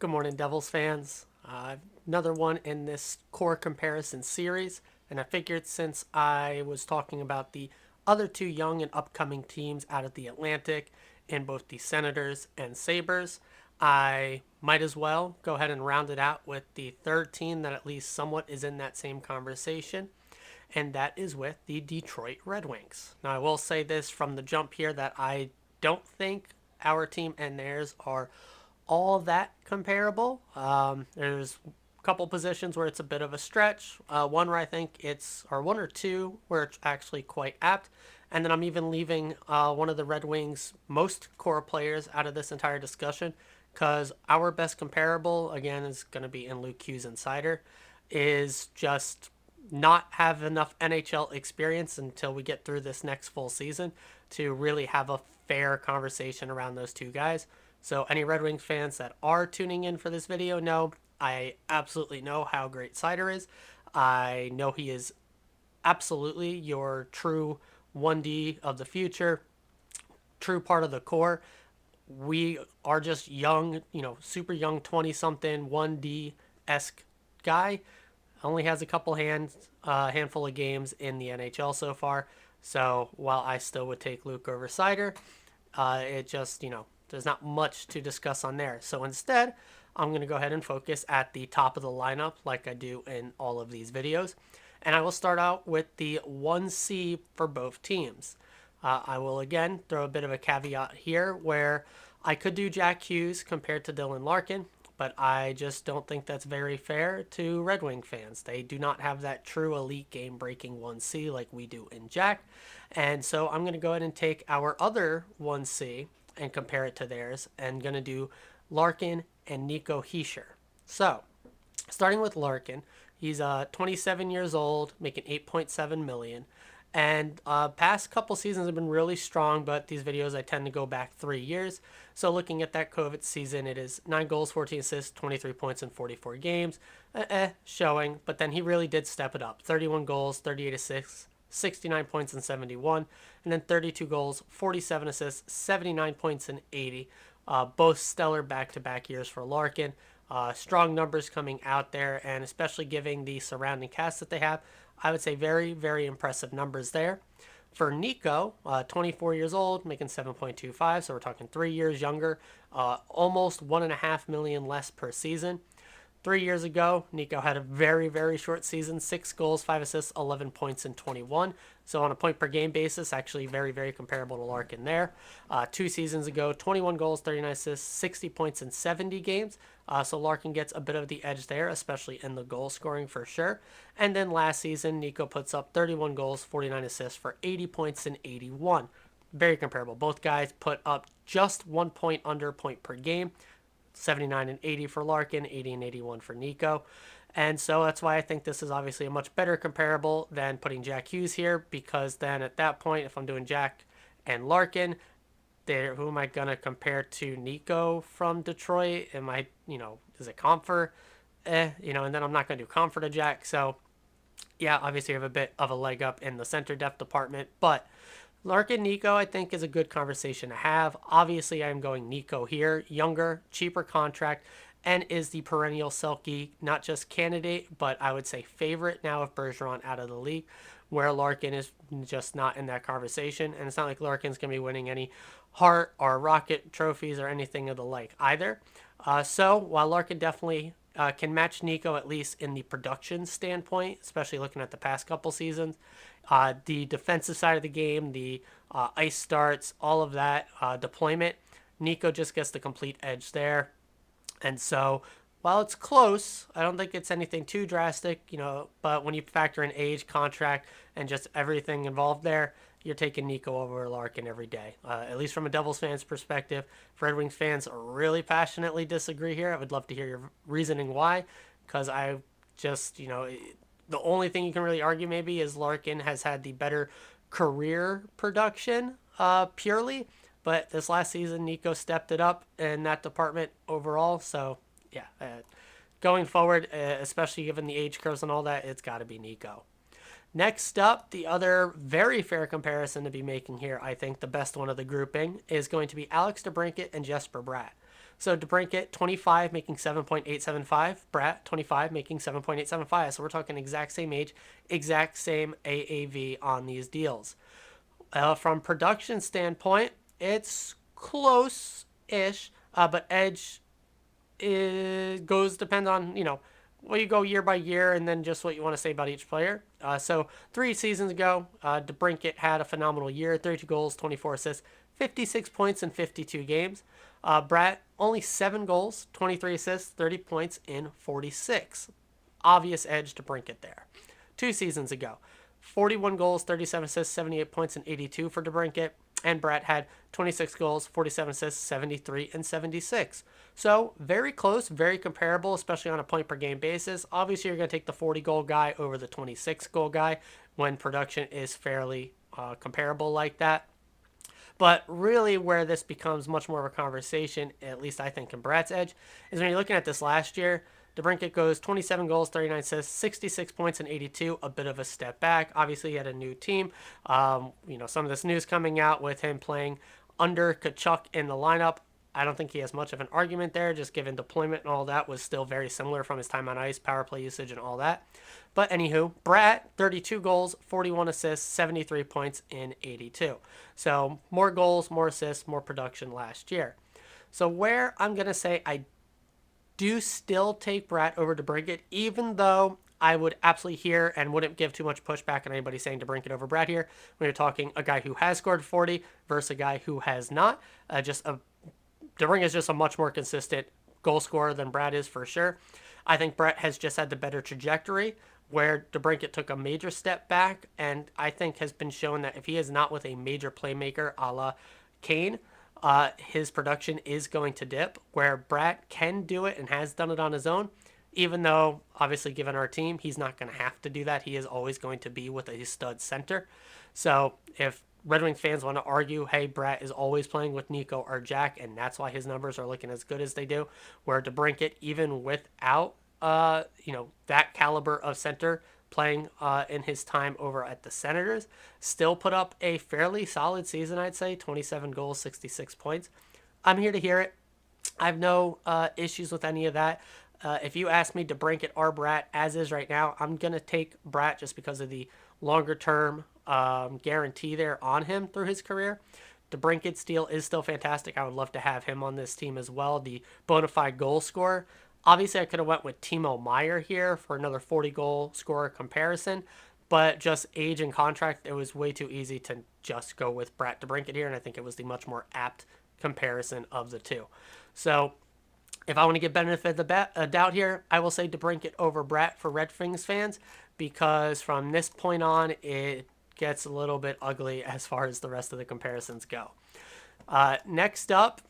Good morning, Devils fans. Another one in this core comparison series. And I figured since I was talking about the other two young and upcoming teams out of the Atlantic in both the Senators and Sabres, I might as well go ahead and round it out with the third team that at least somewhat is in that same conversation, and that is with the Detroit Red Wings. Now, I will say this from the jump here that I don't think our team and theirs are all that comparable. There's a couple positions where it's a bit of a stretch. One where I think or one or two where it's actually quite apt. And then I'm even leaving one of the Red Wings' most core players out of this entire discussion because our best comparable, again, is going to be in Luke Hughes Insider, is just not have enough NHL experience until we get through this next full season to really have a fair conversation around those two guys. So any Red Wings fans that are tuning in for this video know I absolutely know how great Sider is. I know he is absolutely your true 1D of the future, true part of the core. We are just young, super young 20 something 1D esque guy. Only has a couple handful of games in the NHL so far. So while I still would take Luke over Sider, it just, there's not much to discuss on there. So instead, I'm going to go ahead and focus at the top of the lineup like I do in all of these videos. And I will start out with the 1C for both teams. I will again throw a bit of a caveat here where I could do Jack Hughes compared to Dylan Larkin, but I just don't think that's very fair to Red Wing fans. They do not have that true elite game breaking 1C like we do in Jack. And so I'm going to go ahead and take our other 1C and compare it to theirs, and going to do Larkin and Nico Hischier. So, starting with Larkin, he's 27 years old, making 8.7 million. And past couple seasons have been really strong, but these videos I tend to go back 3 years. So looking at that COVID season, it is 9 goals, 14 assists, 23 points in 44 games. Showing, but then he really did step it up. 31 goals, 38 assists, 69 points in 71, and then 32 goals, 47 assists, 79 points in 80. Both stellar back-to-back years for Larkin. Strong numbers coming out there, and especially giving the surrounding cast that they have, I would say very, very impressive numbers there. For Nico, 24 years old, making 7.25, so we're talking 3 years younger, almost 1.5 million less per season. 3 years ago, Nico had a very, very short season, 6 goals, 5 assists, 11 points in 21. So on a point per game basis, actually very, very comparable to Larkin there. 2 seasons ago, 21 goals, 39 assists, 60 points in 70 games. So Larkin gets a bit of the edge there, especially in the goal scoring for sure. And then last season, Nico puts up 31 goals, 49 assists for 80 points in 81. Very comparable. Both guys put up just 1 point under point per game. 79 and 80 for Larkin, 80 and 81 for Nico. And so that's why I think this is obviously a much better comparable than putting Jack Hughes here, because then at that point, if I'm doing Jack and Larkin, who am I going to compare to Nico from Detroit? Am I, is it Comfort? And then I'm not going to do Comfort to Jack. So, yeah, obviously you have a bit of a leg up in the center depth department, but Larkin Nico, I think, is a good conversation to have. Obviously, I'm going Nico here. Younger, cheaper contract, and is the perennial Selke, not just candidate, but I would say favorite now of Bergeron out of the league, where Larkin is just not in that conversation. And it's not like Larkin's going to be winning any Hart or Rocket trophies or anything of the like either. So while Larkin definitely can match Nico, at least in the production standpoint, especially looking at the past couple seasons. The defensive side of the game, the ice starts, all of that deployment, Nico just gets the complete edge there. And so while it's close, I don't think it's anything too drastic, but when you factor in age, contract, and just everything involved there, you're taking Nico over Larkin every day, at least from a Devils fan's perspective. If Red Wings fans really passionately disagree here, I would love to hear your reasoning why, because I just, the only thing you can really argue maybe is Larkin has had the better career production purely, but this last season, Nico stepped it up in that department overall. So, yeah, going forward, especially given the age curves and all that, it's got to be Nico. Next up, the other very fair comparison to be making here, I think the best one of the grouping, is going to be Alex DeBrincat and Jesper Bratt. So DeBrincat, 25, making 7.875. Bratt, 25, making 7.875. So we're talking exact same age, exact same AAV on these deals. From production standpoint, it's close-ish, but edge goes depend on well, you go year by year and then just what you want to say about each player. So 3 seasons ago, DeBrincat had a phenomenal year: 32 goals, 24 assists, 56 points in 52 games. Bratt, only 7 goals, 23 assists, 30 points in 46. Obvious edge to DeBrincat there. 2 seasons ago, 41 goals, 37 assists, 78 points, and 82 for DeBrincat. And Bratt had 26 goals, 47 assists, 73, and 76. So very close, very comparable, especially on a point per game basis. Obviously, you're going to take the 40 goal guy over the 26 goal guy when production is fairly comparable like that. But really, where this becomes much more of a conversation, at least I think in Bratt's edge, is when you're looking at this last year. DeBrincat goes 27 goals, 39 assists, 66 points, and 82. A bit of a step back. Obviously, he had a new team. Some of this news coming out with him playing under Kachuk in the lineup. I don't think he has much of an argument there, just given deployment and all that was still very similar from his time on ice, power play usage, and all that. But anywho, Bratt, 32 goals, 41 assists, 73 points in 82. So more goals, more assists, more production last year. So where I'm going to say I do still take Bratt over DeBrincat, even though I would absolutely hear and wouldn't give too much pushback on anybody saying DeBrincat over Bratt here. When you're talking a guy who has scored 40 versus a guy who has not. DeBrincat is just a much more consistent goal scorer than Bratt is for sure. I think Bratt has just had the better trajectory, where DeBrincat took a major step back, and I think has been shown that if he is not with a major playmaker a la Kane, his production is going to dip, where Bratt can do it and has done it on his own, even though, obviously, given our team, he's not going to have to do that. He is always going to be with a stud center. So if Red Wings fans want to argue, hey, Bratt is always playing with Nico or Jack, and that's why his numbers are looking as good as they do, where DeBrincat, even without that caliber of center playing in his time over at the Senators, still put up a fairly solid season, I'd say. 27 goals, 66 points. I'm here to hear it. I have no issues with any of that. If you ask me to DeBrincat or Bratt as is right now, I'm going to take Bratt just because of the longer term guarantee there on him through his career. DeBrincat's deal is still fantastic. I would love to have him on this team as well, the bona fide goal scorer. Obviously, I could have went with Timo Meier here for another 40-goal scorer comparison, but just age and contract, it was way too easy to just go with Bratt DeBrincat here, and I think it was the much more apt comparison of the two. So if I want to give benefit of the doubt here, I will say DeBrincat over Bratt for Red Wings fans, because from this point on, it gets a little bit ugly as far as the rest of the comparisons go. Next up,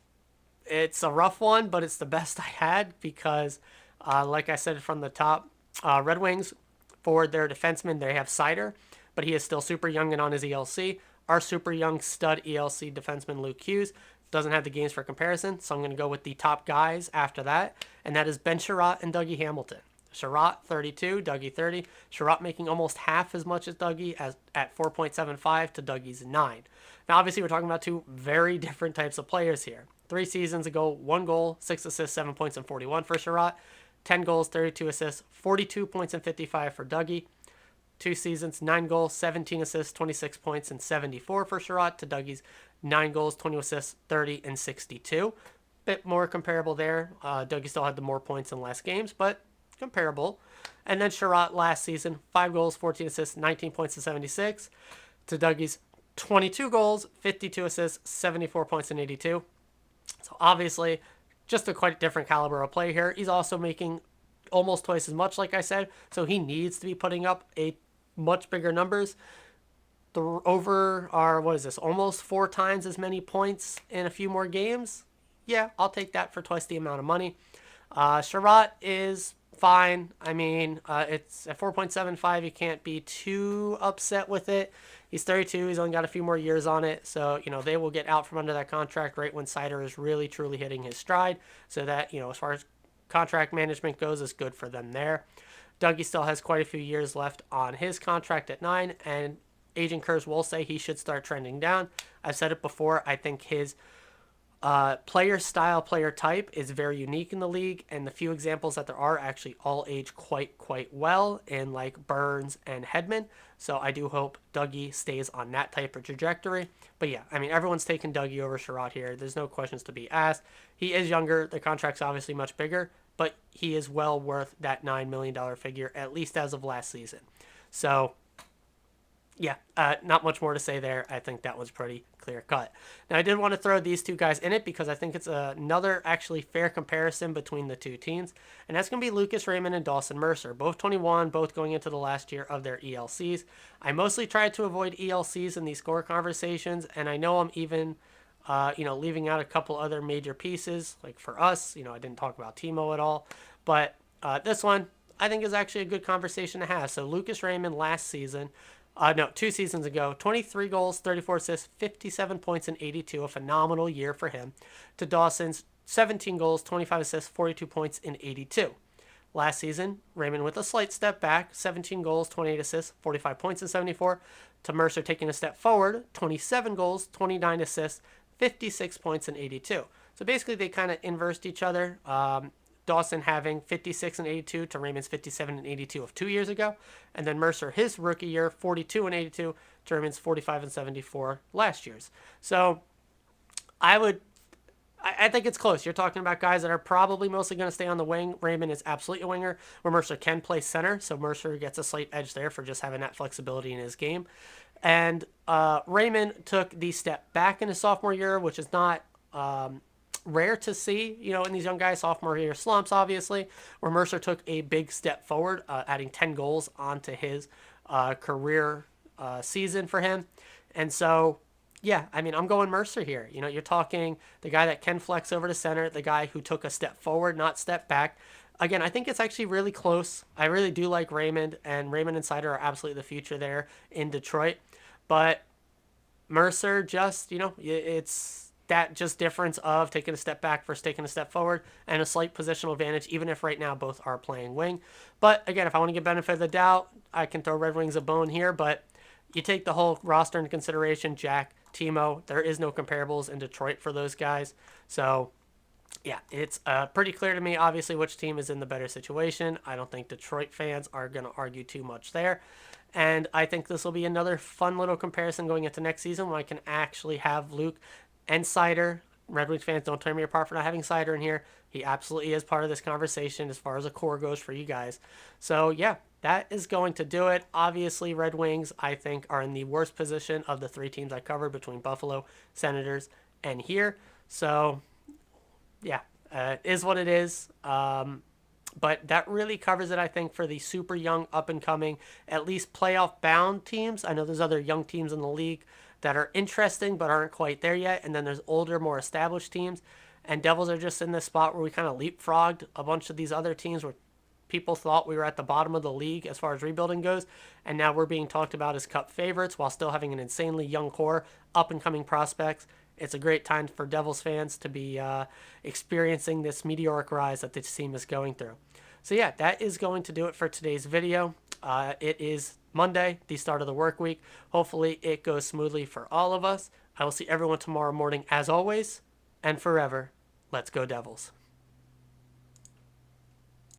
it's a rough one, but it's the best I had because, like I said from the top, Red Wings, for their defenseman, they have Seider, but he is still super young and on his ELC. Our super young stud ELC defenseman, Luke Hughes, doesn't have the games for comparison, so I'm going to go with the top guys after that, and that is Ben Sherratt and Dougie Hamilton. Sherratt, 32, Dougie, 30. Sherratt making almost half as much as Dougie at 4.75 to Dougie's 9. Now, obviously, we're talking about two very different types of players here. 3 seasons ago, 1 goal, 6 assists, 7 points, and 41 for Sherratt. 10 goals, 32 assists, 42 points, and 55 for Dougie. 2 seasons, 9 goals, 17 assists, 26 points, and 74 for Sherratt to Dougie's 9 goals, 20 assists, 30, and 62. Bit more comparable there. Dougie still had the more points in less games, but comparable. And then Sherratt last season, 5 goals, 14 assists, 19 points, and 76 to Dougie's 22 goals, 52 assists, 74 points, and 82. So obviously, just a quite different caliber of play here. He's also making almost twice as much, like I said, so he needs to be putting up a much bigger numbers. Almost 4 times as many points in a few more games? Yeah, I'll take that for twice the amount of money. Sherratt is fine. I mean, it's at 4.75. You can't be too upset with it. He's 32. He's only got a few more years on it. So, they will get out from under that contract right when Seider is really, truly hitting his stride. So that, as far as contract management goes, it's good for them there. Dougie still has quite a few years left on his contract at 9. And agent curves will say he should start trending down. I've said it before. I think his Player style, player type is very unique in the league, and the few examples that there are actually all age quite well in like Burns and Hedman. So I do hope Dougie stays on that type of trajectory. But yeah, I mean everyone's taking Dougie over Sherrod here. There's no questions to be asked. He is younger. The contract's obviously much bigger, but he is well worth that $9 million figure at least as of last season. So yeah, not much more to say there. I think that was pretty clear cut. Now, I did want to throw these two guys in it because I think it's another actually fair comparison between the two teams, and that's going to be Lucas Raymond and Dawson Mercer, both 21, both going into the last year of their ELCs. I mostly tried to avoid ELCs in these score conversations, and I know I'm even, leaving out a couple other major pieces. Like for us, I didn't talk about Timo at all, but this one I think is actually a good conversation to have. So Lucas Raymond last season. No, 2 seasons ago, 23 goals, 34 assists, 57 points, and 82. A phenomenal year for him. To Dawson's 17 goals, 25 assists, 42 points, and 82. Last season, Raymond with a slight step back, 17 goals, 28 assists, 45 points, and 74. To Mercer taking a step forward, 27 goals, 29 assists, 56 points, and 82. So basically, they kind of inversed each other. Dawson having 56 and 82 to Raymond's 57 and 82 of 2 years ago. And then Mercer, his rookie year, 42 and 82 to Raymond's 45 and 74 last year's. So I think it's close. You're talking about guys that are probably mostly going to stay on the wing. Raymond is absolutely a winger, where Mercer can play center. So Mercer gets a slight edge there for just having that flexibility in his game. And Raymond took the step back in his sophomore year, which is not rare to see, in these young guys. Sophomore year slumps, obviously, where Mercer took a big step forward, adding 10 goals onto his career season for him. And so, yeah, I mean, I'm going Mercer here. You're talking the guy that can flex over to center, the guy who took a step forward, not step back. Again, I think it's actually really close. I really do like Raymond, and Raymond and Sider are absolutely the future there in Detroit. But Mercer just, it's that just difference of taking a step back versus taking a step forward and a slight positional advantage, even if right now both are playing wing. But again, if I want to give benefit of the doubt, I can throw Red Wings a bone here, but you take the whole roster into consideration, Jack, Timo, there is no comparables in Detroit for those guys. So yeah, it's pretty clear to me, obviously, which team is in the better situation. I don't think Detroit fans are going to argue too much there. And I think this will be another fun little comparison going into next season when I can actually have Luke and Sider. Red Wings fans, don't tear me apart for not having Sider in here. He absolutely is part of this conversation as far as a core goes for you guys. So, yeah, that is going to do it. Obviously, Red Wings, I think, are in the worst position of the 3 teams I covered between Buffalo, Senators, and here. So, yeah, it is what it is. But that really covers it, I think, for the super young, up-and-coming, at least playoff-bound teams. I know there's other young teams in the league that are interesting but aren't quite there yet. And then there's older, more established teams. And Devils are just in this spot where we kind of leapfrogged a bunch of these other teams where people thought we were at the bottom of the league as far as rebuilding goes. And now we're being talked about as Cup favorites while still having an insanely young core, up-and-coming prospects. It's a great time for Devils fans to be experiencing this meteoric rise that this team is going through. So yeah, that is going to do it for today's video. It is Monday, the start of the work week. Hopefully it goes smoothly for all of us. I will see everyone tomorrow morning as always, and forever, let's go Devils.